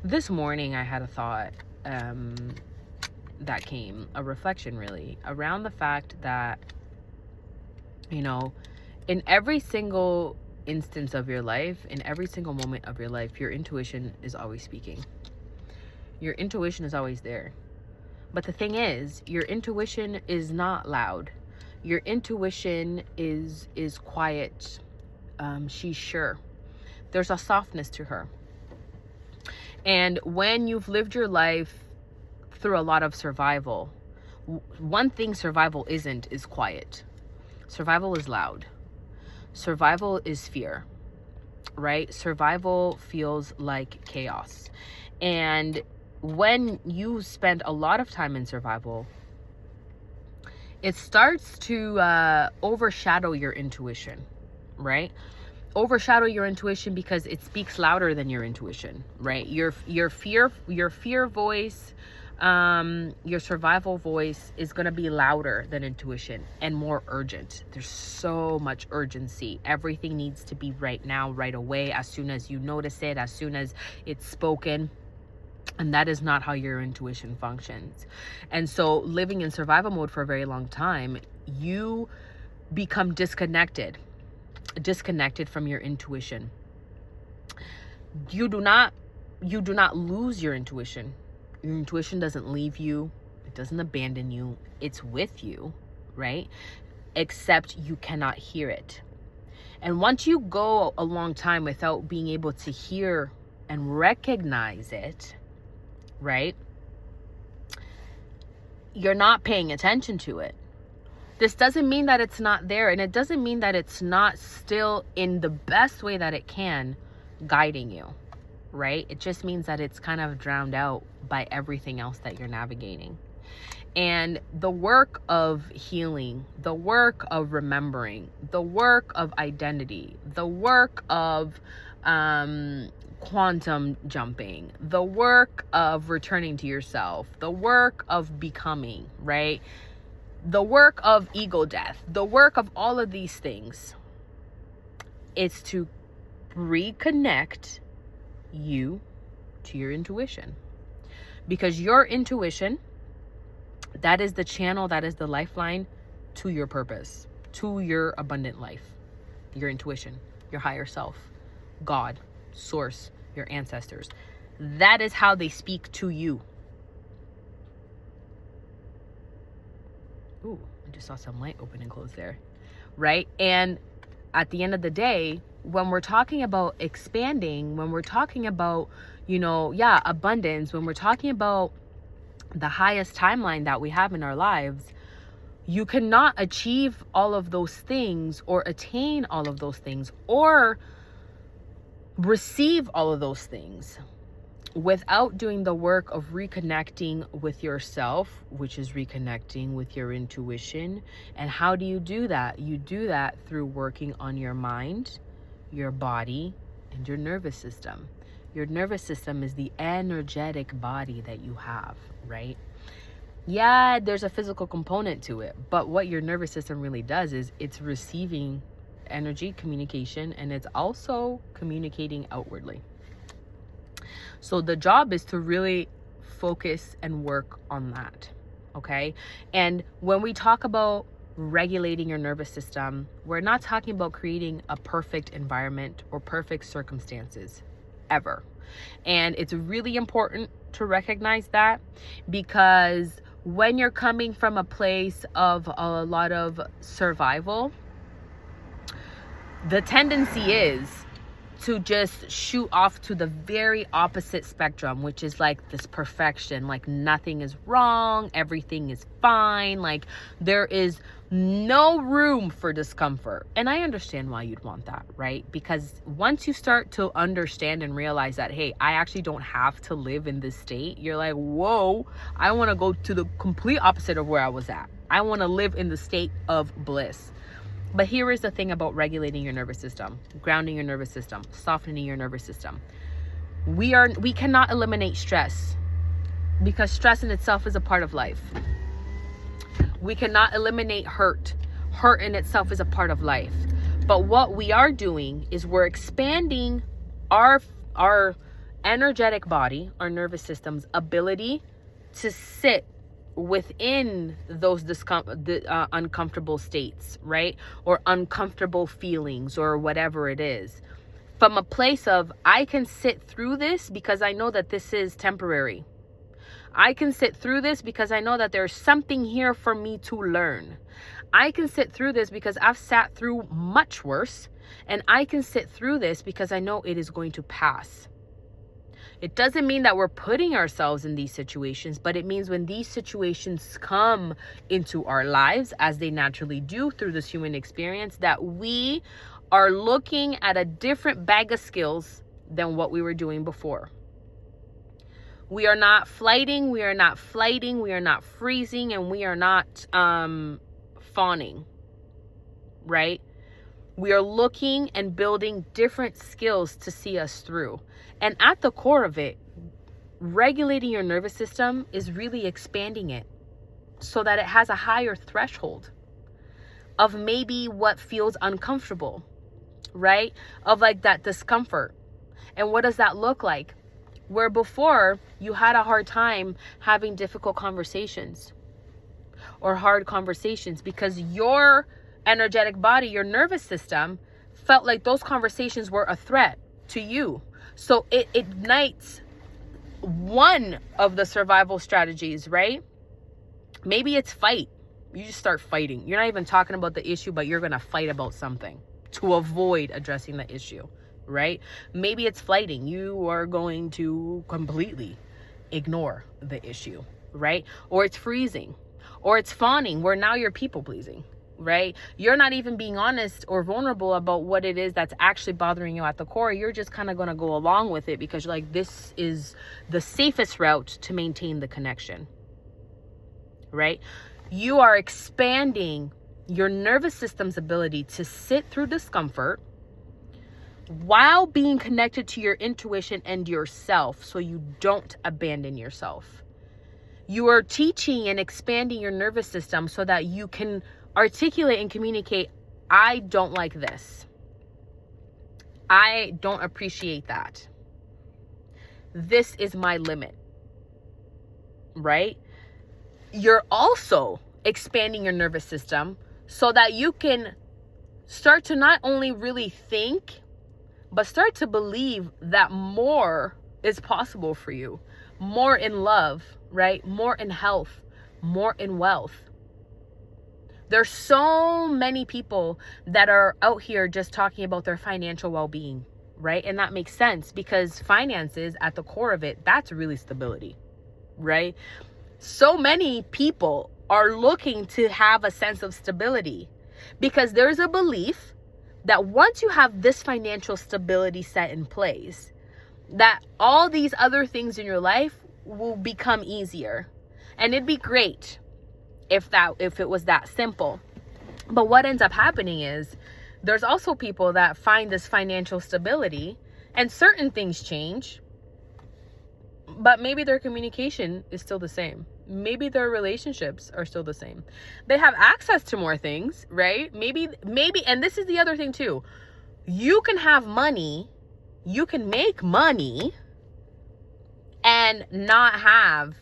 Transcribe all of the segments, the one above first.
This morning I had a thought that came, a reflection really, around the fact that, in every single instance of your life, in every single moment of your life, your intuition is always speaking. Your intuition is always there. But the thing is, your intuition is not loud. Your intuition is quiet. She's sure. There's a softness to her. And when you've lived your life through a lot of survival, one thing survival isn't is quiet. Survival is loud. Survival is fear, right? Survival feels like chaos. And when you spend a lot of time in survival, it starts to overshadow your intuition, right? Overshadow your intuition because it speaks louder than your intuition, right? Your fear voice, your survival voice is going to be louder than intuition and more urgent. There's so much urgency. Everything needs to be right now, right away, as soon as you notice it, as soon as it's spoken. And that is not how your intuition functions. And so living in survival mode for a very long time, you become disconnected from your intuition. You do not lose your intuition. Your intuition doesn't leave you. It doesn't abandon you. It's with you, right? Except you cannot hear it. And once you go a long time without being able to hear and recognize it, right? You're not paying attention to it. This doesn't mean that it's not there, and it doesn't mean that it's not still in the best way that it can guiding you, right? It just means that it's kind of drowned out by everything else that you're navigating. And the work of healing, the work of remembering, the work of identity, the work of quantum jumping, the work of returning to yourself, the work of becoming, right? The work of ego death, the work of all of these things is to reconnect you to your intuition. Because your intuition, that is the channel, that is the lifeline to your purpose, to your abundant life. Your intuition, your higher self, God, source, your ancestors. That is how they speak to you. Ooh, I just saw some light open and close there, right? And at the end of the day, when we're talking about expanding, when we're talking about, abundance, when we're talking about the highest timeline that we have in our lives, you cannot achieve all of those things or attain all of those things or receive all of those things without doing the work of reconnecting with yourself, which is reconnecting with your intuition. And how do you do that? You do that through working on your mind, your body, and your nervous system. Your nervous system is the energetic body that you have, right? Yeah, there's a physical component to it, but what your nervous system really does is it's receiving energy, communication, and it's also communicating outwardly. So the job is to really focus and work on that, okay? And when we talk about regulating your nervous system, we're not talking about creating a perfect environment or perfect circumstances, ever. And it's really important to recognize that, because when you're coming from a place of a lot of survival, the tendency is to just shoot off to the very opposite spectrum, which is like this perfection, like nothing is wrong, everything is fine, like there is no room for discomfort. And I understand why you'd want that, right? Because once you start to understand and realize that, hey, I actually don't have to live in this state, you're like, whoa, I want to go to the complete opposite of where I was at. I want to live in the state of bliss. But here is the thing about regulating your nervous system, grounding your nervous system, softening your nervous system. We cannot eliminate stress, because stress in itself is a part of life. We cannot eliminate hurt. Hurt in itself is a part of life. But what we are doing is we're expanding our energetic body, our nervous system's ability to sit within those uncomfortable states, right? Or uncomfortable feelings or whatever it is. From a place of, I can sit through this because I know that this is temporary. I can sit through this because I know that there's something here for me to learn. I can sit through this because I've sat through much worse. And I can sit through this because I know it is going to pass. It doesn't mean that we're putting ourselves in these situations, but it means when these situations come into our lives, as they naturally do through this human experience, that we are looking at a different bag of skills than what we were doing before. We are not flighting, we are not flighting, we are not freezing, and we are not fawning, right? We are looking and building different skills to see us through. And at the core of it, regulating your nervous system is really expanding it so that it has a higher threshold of maybe what feels uncomfortable, right? Of like that discomfort. And what does that look like? Where before you had a hard time having difficult conversations or hard conversations because your energetic body, your nervous system, felt like those conversations were a threat to you. So it ignites one of the survival strategies, right? Maybe it's fight. You just start fighting. You're not even talking about the issue, but you're going to fight about something to avoid addressing the issue, right? Maybe it's flighting. You are going to completely ignore the issue, right? Or it's freezing. Or it's fawning, where now you're people pleasing, right? You're not even being honest or vulnerable about what it is that's actually bothering you at the core. You're just kind of going to go along with it because you're like, this is the safest route to maintain the connection, right? You are expanding your nervous system's ability to sit through discomfort while being connected to your intuition and yourself, so you don't abandon yourself. You are teaching and expanding your nervous system so that you can articulate and communicate, I don't like this. I don't appreciate that. This is my limit, right? You're also expanding your nervous system so that you can start to not only really think, but start to believe that more is possible for you. More in love, right? More in health, more in wealth. There's so many people that are out here just talking about their financial well-being, right? And that makes sense because finances, at the core of it, that's really stability, right? So many people are looking to have a sense of stability because there's a belief that once you have this financial stability set in place, that all these other things in your life will become easier. And it'd be great if it was that simple. But what ends up happening is there's also people that find this financial stability and certain things change, but maybe their communication is still the same. Maybe their relationships are still the same. They have access to more things, right? Maybe, and this is the other thing too. You can have money, you can make money and not have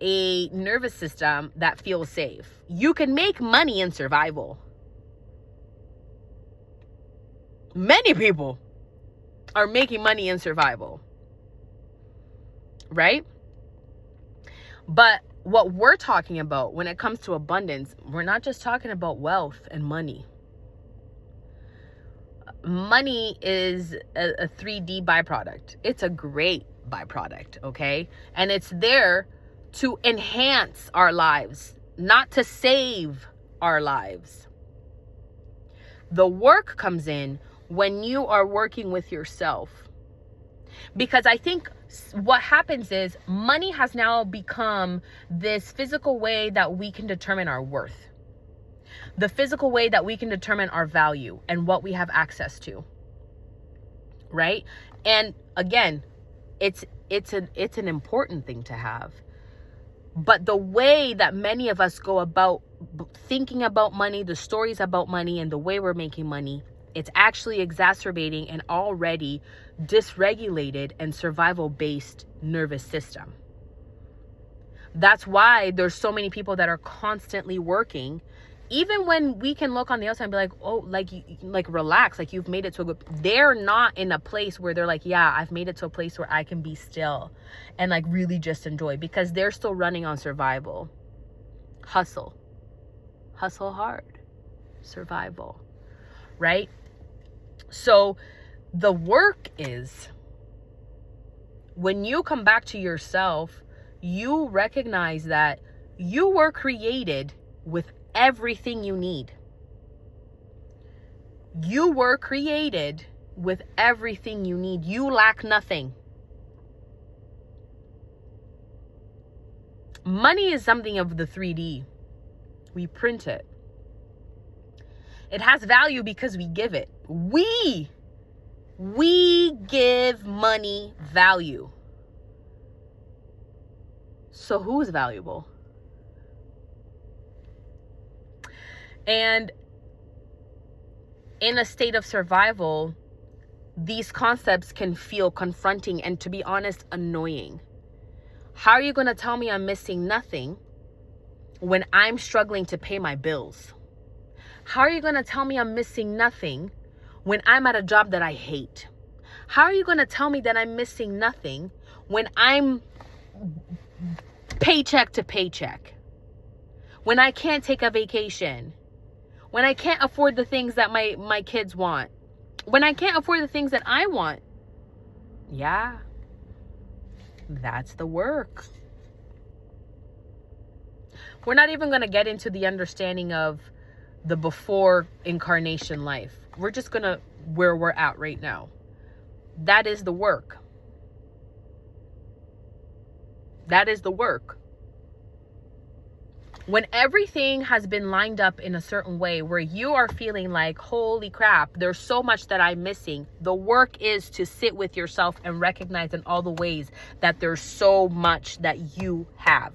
a nervous system that feels safe. You can make money in survival. Many people are making money in survival, right? But what we're talking about when it comes to abundance, we're not just talking about wealth and money. Money is a 3D byproduct. It's a great byproduct, okay? And it's there to enhance our lives, not to save our lives. The work comes in when you are working with yourself. Because I think what happens is money has now become this physical way that we can determine our worth. The physical way that we can determine our value and what we have access to. Right? And again, it's an important thing to have. But the way that many of us go about thinking about money, the stories about money, and the way we're making money It's actually exacerbating an already dysregulated and survival-based nervous system. That's why there's so many people that are constantly working, even when we can look on the outside and be like, oh, like relax, like you've made it to a good, they're not in a place where they're like, yeah, I've made it to a place where I can be still and like really just enjoy, because they're still running on survival. Hustle hard, survival, right? So the work is, when you come back to yourself, you recognize that you were created with everything you need. You were created with everything you need. You lack nothing. Money is something of the 3D. We print it. It has value because we give it. We give money value. So who is valuable? And in a state of survival, these concepts can feel confronting and, to be honest, annoying. How are you going to tell me I'm missing nothing when I'm struggling to pay my bills? How are you going to tell me I'm missing nothing when I'm at a job that I hate? How are you going to tell me that I'm missing nothing when I'm paycheck to paycheck? When I can't take a vacation? When I can't afford the things that my kids want? When I can't afford the things that I want? Yeah, that's the work. We're not even going to get into the understanding of the before incarnation life. We're just going to where we're at right now. That is the work. That is the work. When everything has been lined up in a certain way where you are feeling like, holy crap, there's so much that I'm missing. The work is to sit with yourself and recognize in all the ways that there's so much that you have.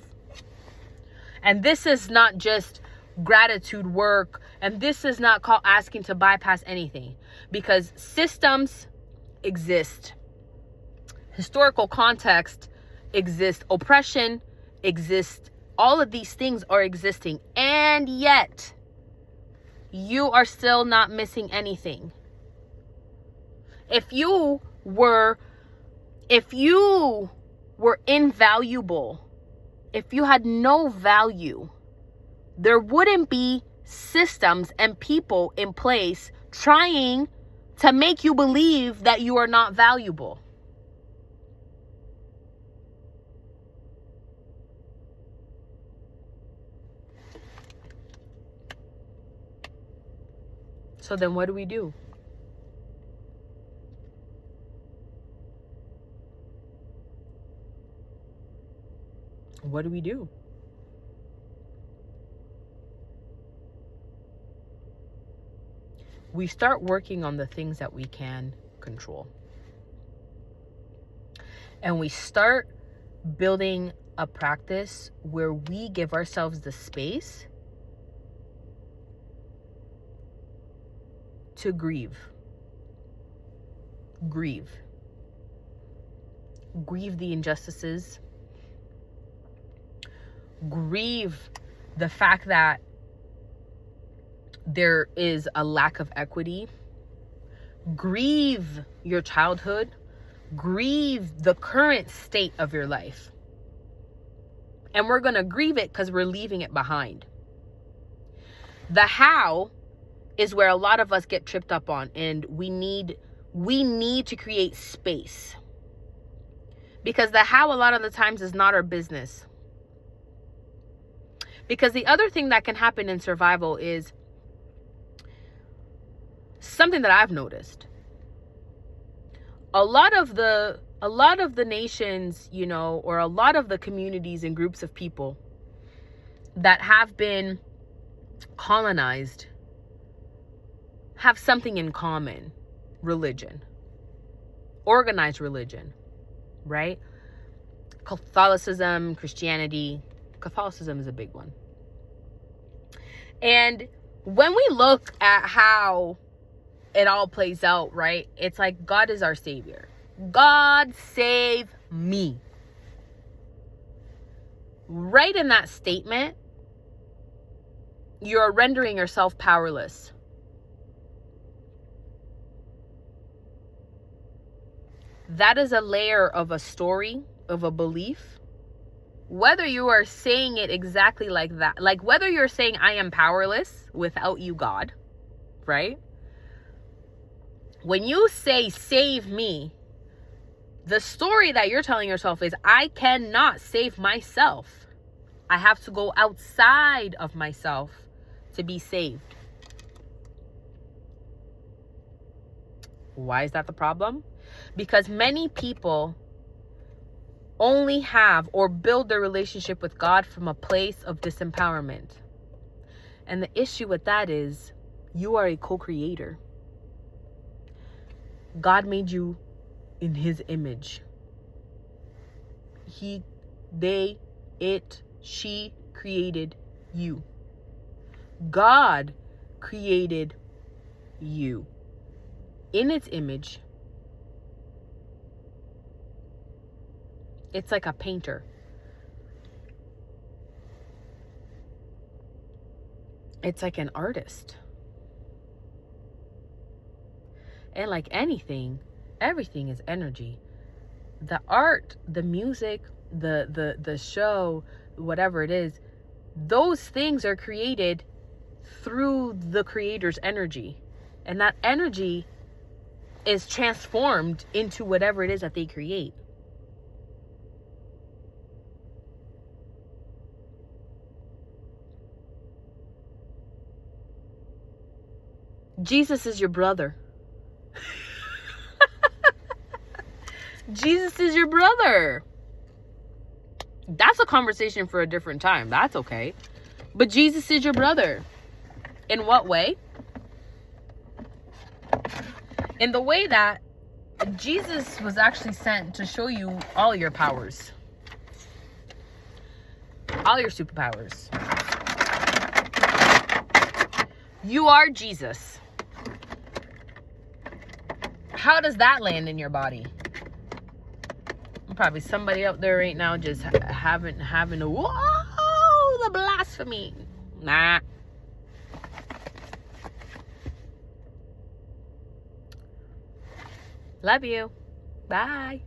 And this is not just gratitude work. And this is not called asking to bypass anything, because systems exist. Historical context exists. Oppression exists. All of these things are existing, and yet you are still not missing anything. If you were invaluable, if you had no value, there wouldn't be systems and people in place trying to make you believe that you are not valuable. So then what do we do? What do we do? We start working on the things that we can control. And we start building a practice where we give ourselves the space to grieve. Grieve the injustices. Grieve the fact that there is a lack of equity. Grieve your childhood. Grieve the current state of your life. And we're going to grieve it because we're leaving it behind. The how is where a lot of us get tripped up on, and we need to create space. Because the how a lot of the times is not our business. Because the other thing that can happen in survival is something that I've noticed. A lot of the nations, or a lot of the communities and groups of people that have been colonized have something in common. Religion. Organized religion. Right? Catholicism, Christianity. Catholicism is a big one. And when we look at how it all plays out, right? It's like God is our savior. God save me. Right in that statement, you're rendering yourself powerless. That is a layer of a story, of a belief. Whether you are saying it exactly like that, like whether you're saying I am powerless without you, God, right? When you say save me, the story that you're telling yourself is I cannot save myself. I have to go outside of myself to be saved. Why is that the problem? Because many people only have or build their relationship with God from a place of disempowerment. And the issue with that is you are a co-creator. God made you in his image. He, they, it, she created you. God created you in its image. It's like a painter. It's like an artist. And like anything, everything is energy. The art, the music, the show, whatever it is, those things are created through the creator's energy. And that energy is transformed into whatever it is that they create. Jesus is your brother. Jesus is your brother. That's a conversation for a different time. That's okay. But Jesus is your brother. In what way? In the way that Jesus was actually sent to show you all your powers. All your superpowers. You are Jesus. How does that land in your body? Probably somebody out there right now just having a whoa, the blasphemy. Nah. Love you. Bye.